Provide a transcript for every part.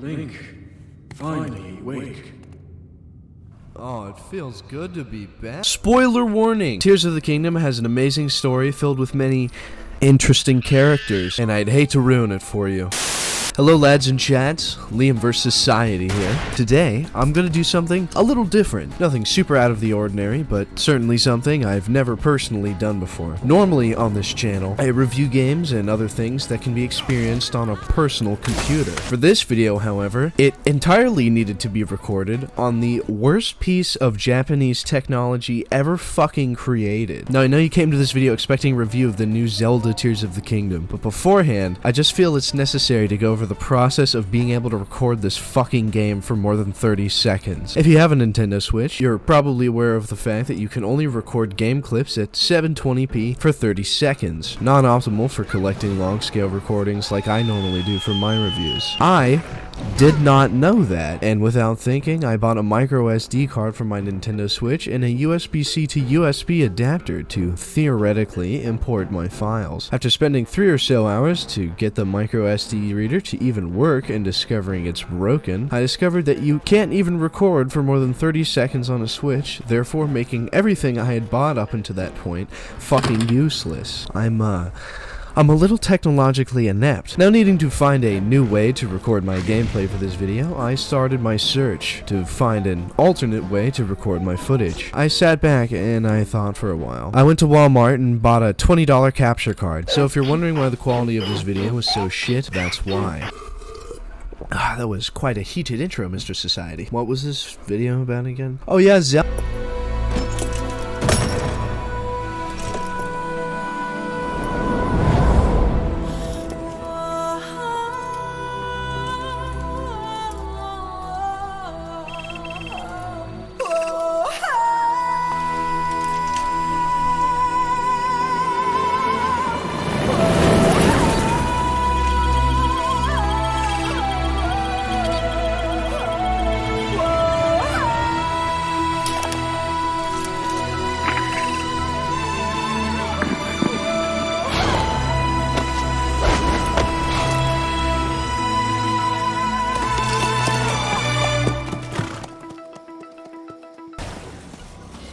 Link, finally awake. Oh, it feels good to be back. Spoiler warning! Tears of the Kingdom has an amazing story filled with many interesting characters, and I'd hate to ruin it for you. Hello lads and chads, Liam vs. Society here. Today, I'm gonna do something a little different. Nothing super out of the ordinary, but certainly something I've never personally done before. Normally on this channel, I review games and other things that can be experienced on a personal computer. For this video, however, it entirely needed to be recorded on the worst piece of Japanese technology ever fucking created. Now I know you came to this video expecting a review of the new Zelda Tears of the Kingdom, but beforehand, I just feel it's necessary to go over the process of being able to record this fucking game for more than 30 seconds. If you have a Nintendo Switch, you're probably aware of the fact that you can only record game clips at 720p for 30 seconds. Non-optimal for collecting long-scale recordings like I normally do for my reviews. I did not know that, and without thinking, I bought a micro SD card for my Nintendo Switch and a USB-C to USB adapter to theoretically import my files. After spending 3 or so hours to get the micro SD reader to even work and discovering it's broken, I discovered that you can't even record for more than 30 seconds on a Switch, therefore making everything I had bought up until that point fucking useless. I'm a little technologically inept. Now needing to find a new way to record my gameplay for this video, I started my search to find an alternate way to record my footage. I sat back and I thought for a while. I went to Walmart and bought a $20 capture card. So if you're wondering why the quality of this video was so shit, that's why. That was quite a heated intro, Mr. Society. What was this video about again? Oh yeah, Zelda.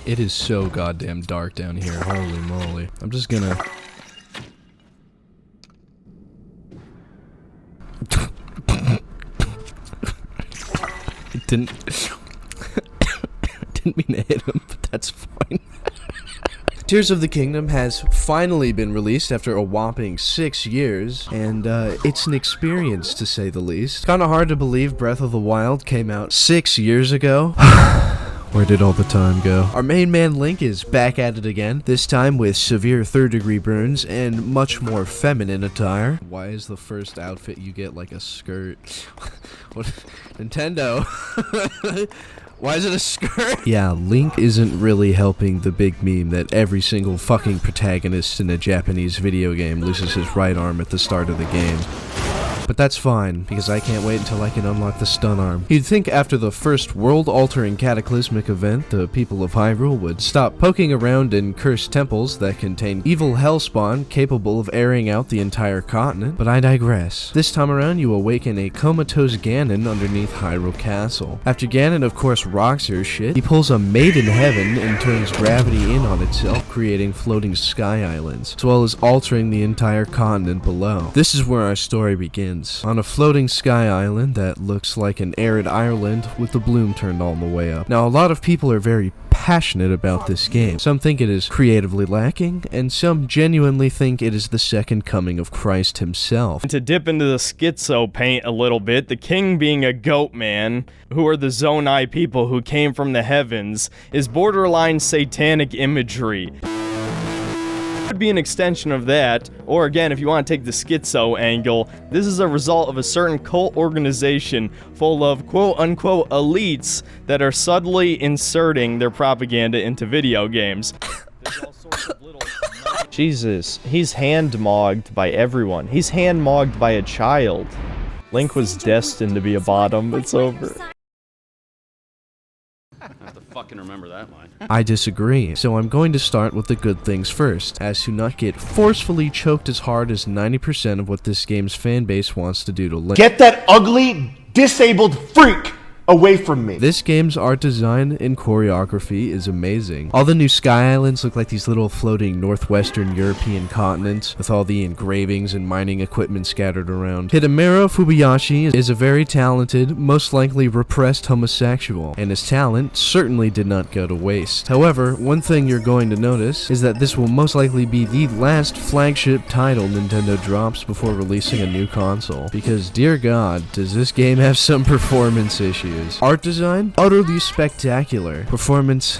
It is so goddamn dark down here, holy moly. I'm just gonna... It didn't... didn't mean to hit him, but that's fine. Tears of the Kingdom has finally been released after a whopping 6 years, and it's an experience to say the least. Kinda hard to believe Breath of the Wild came out 6 years ago. Where did all the time go? Our main man Link is back at it again, this time with severe third-degree burns and much more feminine attire. Why is the first outfit you get like a skirt? What? Nintendo? Why is it a skirt? Yeah, Link isn't really helping the big meme that every single fucking protagonist in a Japanese video game loses his right arm at the start of the game. But that's fine, because I can't wait until I can unlock the stun arm. You'd think after the first world-altering cataclysmic event, the people of Hyrule would stop poking around in cursed temples that contain evil hellspawn capable of airing out the entire continent, but I digress. This time around, you awaken a comatose Ganon underneath Hyrule Castle. After Ganon, of course, rocks your shit, he pulls a Maid in Heaven and turns gravity in on itself, creating floating sky islands, as well as altering the entire continent below. This is where our story begins. On a floating sky island that looks like an arid Ireland with the bloom turned all the way up. Now, a lot of people are very passionate about this game. Some think it is creatively lacking, and some genuinely think it is the second coming of Christ himself. To dip into the schizo paint a little bit, the king being a goat man, who are the Zonai people who came from the heavens, is borderline satanic imagery. Could be an extension of that, or again, if you want to take the schizo angle, this is a result of a certain cult organization full of quote-unquote elites that are subtly inserting their propaganda into video games. Jesus, he's hand-mogged by everyone. He's hand-mogged by a child. Link was destined to be a bottom. It's over. I have to fucking remember that line. I disagree, so I'm going to start with the good things first, as to not get forcefully choked as hard as 90% of what this game's fanbase wants to do to Link. Get that ugly disabled freak away from me. This game's art design and choreography is amazing. All the new sky islands look like these little floating northwestern European continents with all the engravings and mining equipment scattered around. Hidemaro Fubayashi is a very talented, most likely repressed homosexual, and his talent certainly did not go to waste. However, one thing you're going to notice is that this will most likely be the last flagship title Nintendo drops before releasing a new console, because dear god, does this game have some performance issues. Art design? Utterly spectacular. Performance?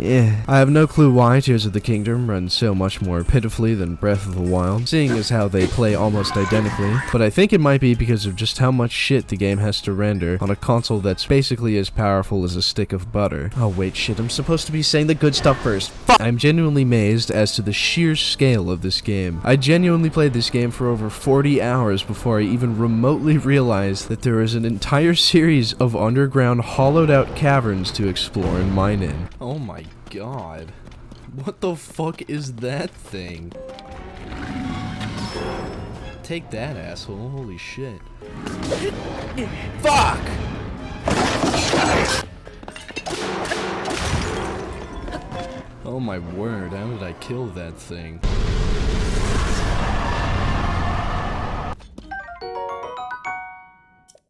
I have no clue why Tears of the Kingdom runs so much more pitifully than Breath of the Wild, seeing as how they play almost identically, but I think it might be because of just how much shit the game has to render on a console that's basically as powerful as a stick of butter. Oh wait, shit, I'm supposed to be saying the good stuff first. Fuck! I'm genuinely amazed as to the sheer scale of this game. I genuinely played this game for over 40 hours before I even remotely realized that there is an entire series of underground hollowed out caverns to explore and mine in. Oh my god. What the fuck is that thing? Take that, asshole. Holy shit. Fuck! Oh my word, how did I kill that thing?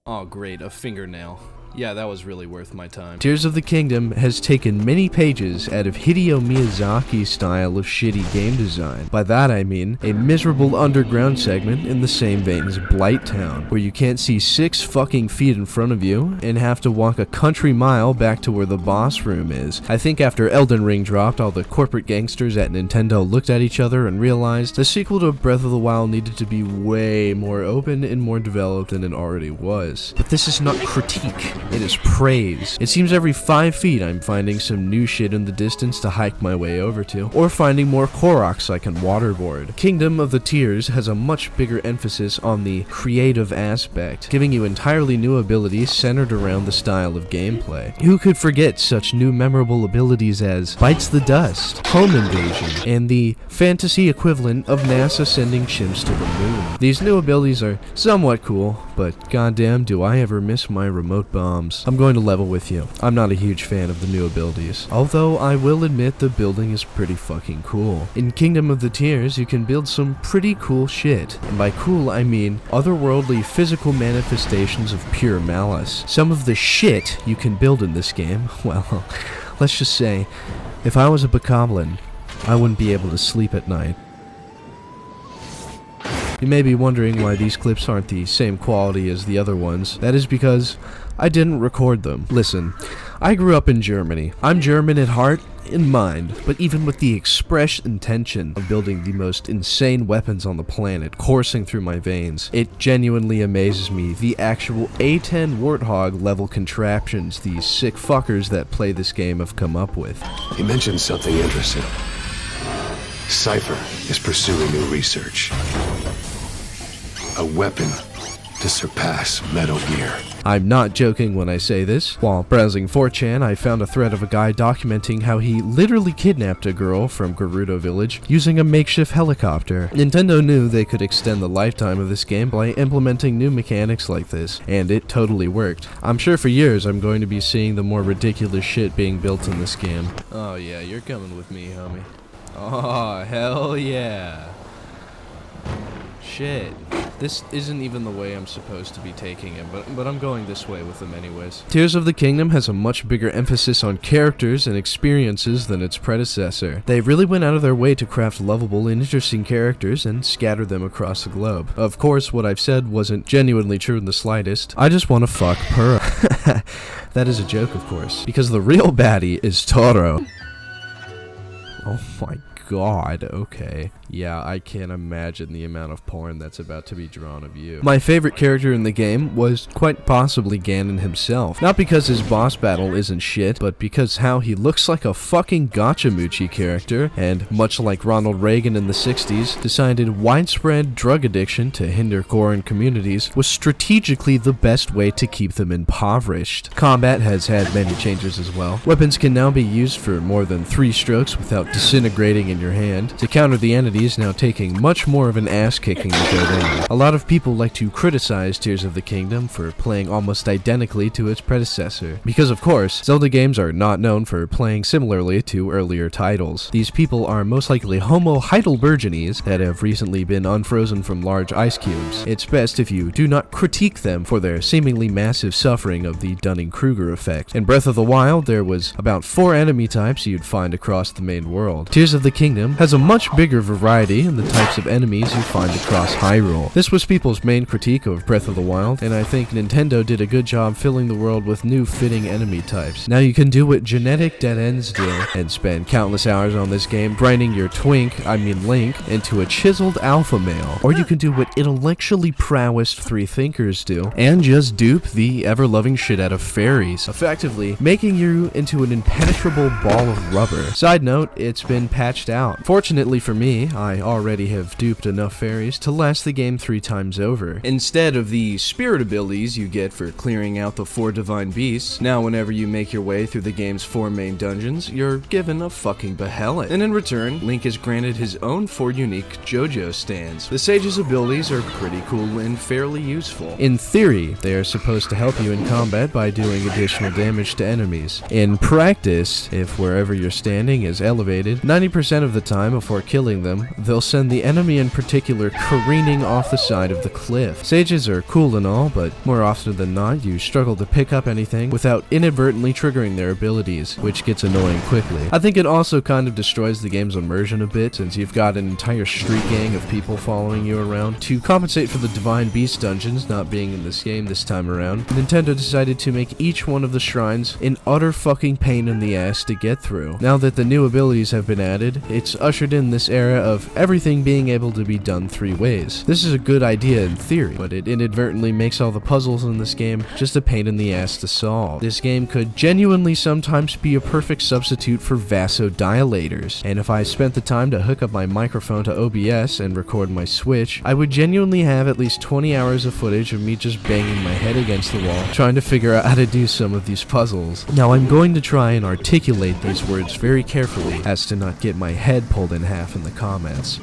Oh great, a fingernail. Yeah, that was really worth my time. Tears of the Kingdom has taken many pages out of Hideo Miyazaki's style of shitty game design. By that I mean a miserable underground segment in the same vein as Blight Town, where you can't see 6 fucking feet in front of you and have to walk a country mile back to where the boss room is. I think after Elden Ring dropped, all the corporate gangsters at Nintendo looked at each other and realized the sequel to Breath of the Wild needed to be way more open and more developed than it already was. But this is not critique. It is praise. It seems every 5 feet I'm finding some new shit in the distance to hike my way over to, or finding more Koroks I can waterboard. Kingdom of the Tears has a much bigger emphasis on the creative aspect, giving you entirely new abilities centered around the style of gameplay. Who could forget such new memorable abilities as Bites the Dust, Home Invasion, and the fantasy equivalent of NASA sending chimps to the moon. These new abilities are somewhat cool, but goddamn do I ever miss my remote bombs. I'm going to level with you. I'm not a huge fan of the new abilities, although I will admit the building is pretty fucking cool. In Kingdom of the Tears, you can build some pretty cool shit, and by cool I mean otherworldly physical manifestations of pure malice. Some of the shit you can build in this game, well, let's just say, if I was a bokoblin, I wouldn't be able to sleep at night. You may be wondering why these clips aren't the same quality as the other ones. That is because I didn't record them. Listen, I grew up in Germany. I'm German at heart and mind, but even with the express intention of building the most insane weapons on the planet coursing through my veins, it genuinely amazes me the actual A10 Warthog level contraptions these sick fuckers that play this game have come up with. He mentioned something interesting. Cypher is pursuing new research. A weapon to surpass Metal Gear. I'm not joking when I say this. While browsing 4chan, I found a thread of a guy documenting how he literally kidnapped a girl from Gerudo Village using a makeshift helicopter. Nintendo knew they could extend the lifetime of this game by implementing new mechanics like this, and it totally worked. I'm sure for years I'm going to be seeing the more ridiculous shit being built in this game. Oh yeah, you're coming with me, homie. Oh, hell yeah. Shit. This isn't even the way I'm supposed to be taking it, but I'm going this way with them anyways. Tears of the Kingdom has a much bigger emphasis on characters and experiences than its predecessor. They really went out of their way to craft lovable and interesting characters and scatter them across the globe. Of course, what I've said wasn't genuinely true in the slightest. I just want to fuck Purah. That is a joke, of course, because the real baddie is Toro. Oh my god, okay. Yeah, I can't imagine the amount of porn that's about to be drawn of you. My favorite character in the game was quite possibly Ganon himself. Not because his boss battle isn't shit, but because how he looks like a fucking Gachamuchi character, and much like Ronald Reagan in the 60s, decided widespread drug addiction to hinder Goron communities was strategically the best way to keep them impoverished. Combat has had many changes as well. Weapons can now be used for more than 3 strokes without disintegrating in your hand to counter the entities now taking much more of an ass-kicking to go down. A lot of people like to criticize Tears of the Kingdom for playing almost identically to its predecessor, because of course, Zelda games are not known for playing similarly to earlier titles. These people are most likely Homo heidelbergenese that have recently been unfrozen from large ice cubes. It's best if you do not critique them for their seemingly massive suffering of the Dunning-Kruger effect. In Breath of the Wild, there was about 4 enemy types you'd find across the main world. Tears of the Kingdom has a much bigger variety in the types of enemies you find across Hyrule. This was people's main critique of Breath of the Wild, and I think Nintendo did a good job filling the world with new fitting enemy types. Now you can do what genetic dead ends do, and spend countless hours on this game grinding your Link, into a chiseled alpha male, or you can do what intellectually prowessed free thinkers do, and just dupe the ever-loving shit out of fairies, effectively making you into an impenetrable ball of rubber. Side note, it's been patched out. Fortunately for me, I already have duped enough fairies to last the game 3 times over. Instead of the spirit abilities you get for clearing out the 4 divine beasts, now whenever you make your way through the game's 4 main dungeons, you're given a fucking behelit. And in return, Link is granted his own 4 unique JoJo stands. The sage's abilities are pretty cool and fairly useful. In theory, they are supposed to help you in combat by doing additional damage to enemies. In practice, if wherever you're standing is elevated, 90% of the time before killing them, they'll send the enemy in particular careening off the side of the cliff. Sages are cool and all, but more often than not, you struggle to pick up anything without inadvertently triggering their abilities, which gets annoying quickly. I think it also kind of destroys the game's immersion a bit, since you've got an entire street gang of people following you around. To compensate for the Divine Beast dungeons not being in this game this time around, Nintendo decided to make each one of the shrines an utter fucking pain in the ass to get through. Now that the new abilities have been added, it's ushered in this era of everything being able to be done 3 ways. This is a good idea in theory, but it inadvertently makes all the puzzles in this game just a pain in the ass to solve. This game could genuinely sometimes be a perfect substitute for vasodilators, and if I spent the time to hook up my microphone to OBS and record my Switch, I would genuinely have at least 20 hours of footage of me just banging my head against the wall, trying to figure out how to do some of these puzzles. Now I'm going to try and articulate these words very carefully as to not get my head pulled in half in the comments.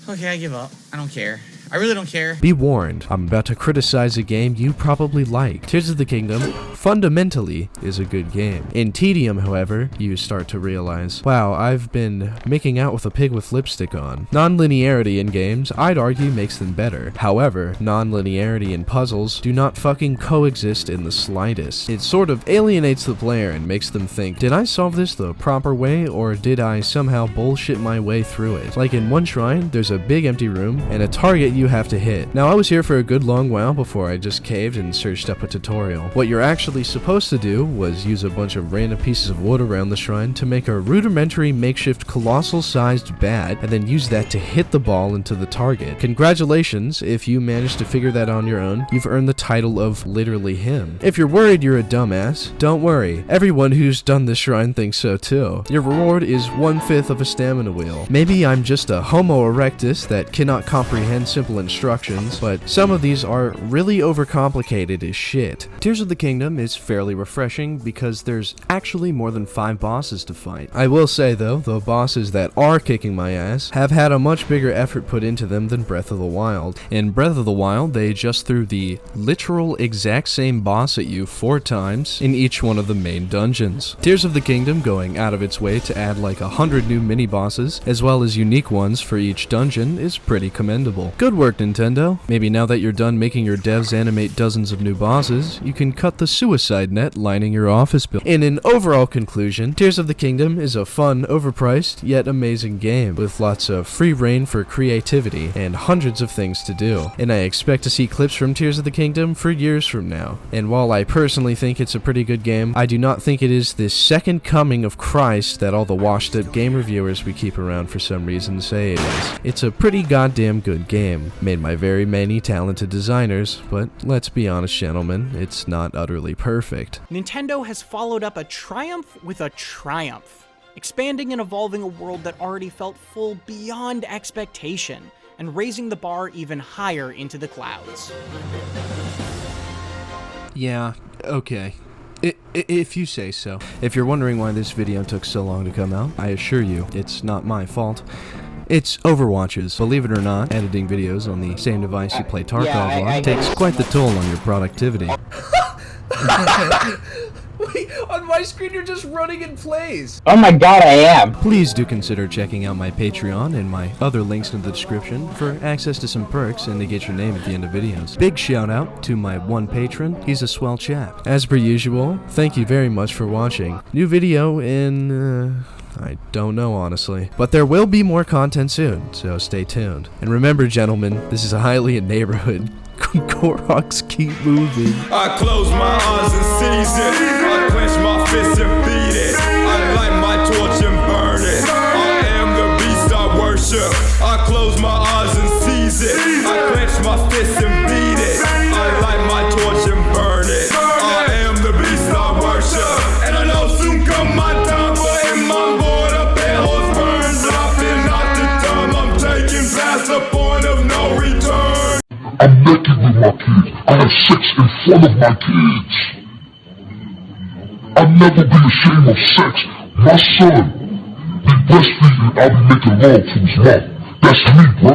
Okay, I give up. I don't care. I really don't care. Be warned, I'm about to criticize a game you probably like. Tears of the Kingdom, fundamentally, is a good game. In tedium, however, you start to realize, wow, I've been making out with a pig with lipstick on. Non-linearity in games, I'd argue, makes them better. However, non-linearity in puzzles do not fucking coexist in the slightest. It sort of alienates the player and makes them think, did I solve this the proper way, or did I somehow bullshit my way through it? Like in one shrine, there's a big empty room, and a target you have to hit. Now I was here for a good long while before I just caved and searched up a tutorial. What you're actually supposed to do was use a bunch of random pieces of wood around the shrine to make a rudimentary makeshift colossal sized bat and then use that to hit the ball into the target. Congratulations, if you managed to figure that on your own, you've earned the title of literally him. If you're worried you're a dumbass, don't worry. Everyone who's done this shrine thinks so too. Your reward is 1/5 of a stamina wheel. Maybe I'm just a homo erectus that cannot comprehend simple instructions, but some of these are really overcomplicated as shit. Tears of the Kingdom is fairly refreshing because there's actually more than 5 bosses to fight. I will say though, the bosses that are kicking my ass have had a much bigger effort put into them than Breath of the Wild. In Breath of the Wild, they just threw the literal exact same boss at you 4 times in each one of the main dungeons. Tears of the Kingdom going out of its way to add like 100 new mini-bosses, as well as unique ones for each dungeon, is pretty commendable. Good work, Nintendo. Maybe now that you're done making your devs animate dozens of new bosses, you can cut the suicide net lining your office building. In an overall conclusion, Tears of the Kingdom is a fun, overpriced, yet amazing game, with lots of free reign for creativity and hundreds of things to do. And I expect to see clips from Tears of the Kingdom for years from now. And while I personally think it's a pretty good game, I do not think it is this second coming of Christ that all the washed up game reviewers we keep around for some reason say it is. It's a pretty goddamn good game, made by very many talented designers, but let's be honest, gentlemen, it's not utterly perfect. Nintendo has followed up a triumph with a triumph, expanding and evolving a world that already felt full beyond expectation, and raising the bar even higher into the clouds. Yeah, okay. If you say so. If you're wondering why this video took so long to come out, I assure you, it's not my fault. It's Overwatch's. Believe it or not, editing videos on the same device you play Tarkov on takes quite the toll on your productivity. Wait, on my screen you're just running in place. Oh my god, I am. Please do consider checking out my Patreon and my other links in the description for access to some perks and to get your name at the end of videos. Big shout out to my one patron, he's a swell chap. As per usual, thank you very much for watching. New video in, I don't know honestly. But there will be more content soon, so stay tuned. And remember gentlemen, this is a Hylian neighborhood. Koroks keep moving. I close my eyes and seize it. I clench my fists and beat it. I light my torch and burn it. I am the beast I worship. I close my eyes and seize it. I clench my fists and beat it. I light my torch and burn it. I am the beast I worship. And I know soon come my time, but in my board a pale horse burns. I feel not the time. I'm taking past the point of no return. I'm naked with my kids. I have sex in front of my kids. I'll never be ashamed of sex. My son be breastfeeding, I'll be making love to his mom. That's me, bro.